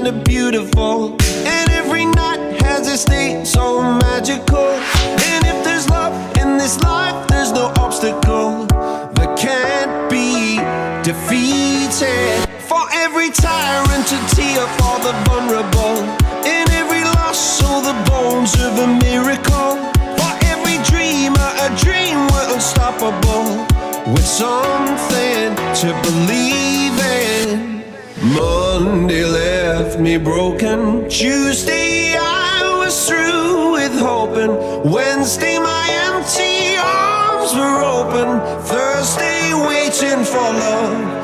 kind of beautiful, and every night has its day so magical. And if there's love in this life, there's no obstacle that can't be defeated. For every tyrant, a tear for the vulnerable. In every loss, so the bones of a miracle. For every dreamer, a dream we're unstoppable, with something to believe in. Monday left me broken. Tuesday I was through with hoping. Wednesday my empty arms were open. Thursday waiting for love.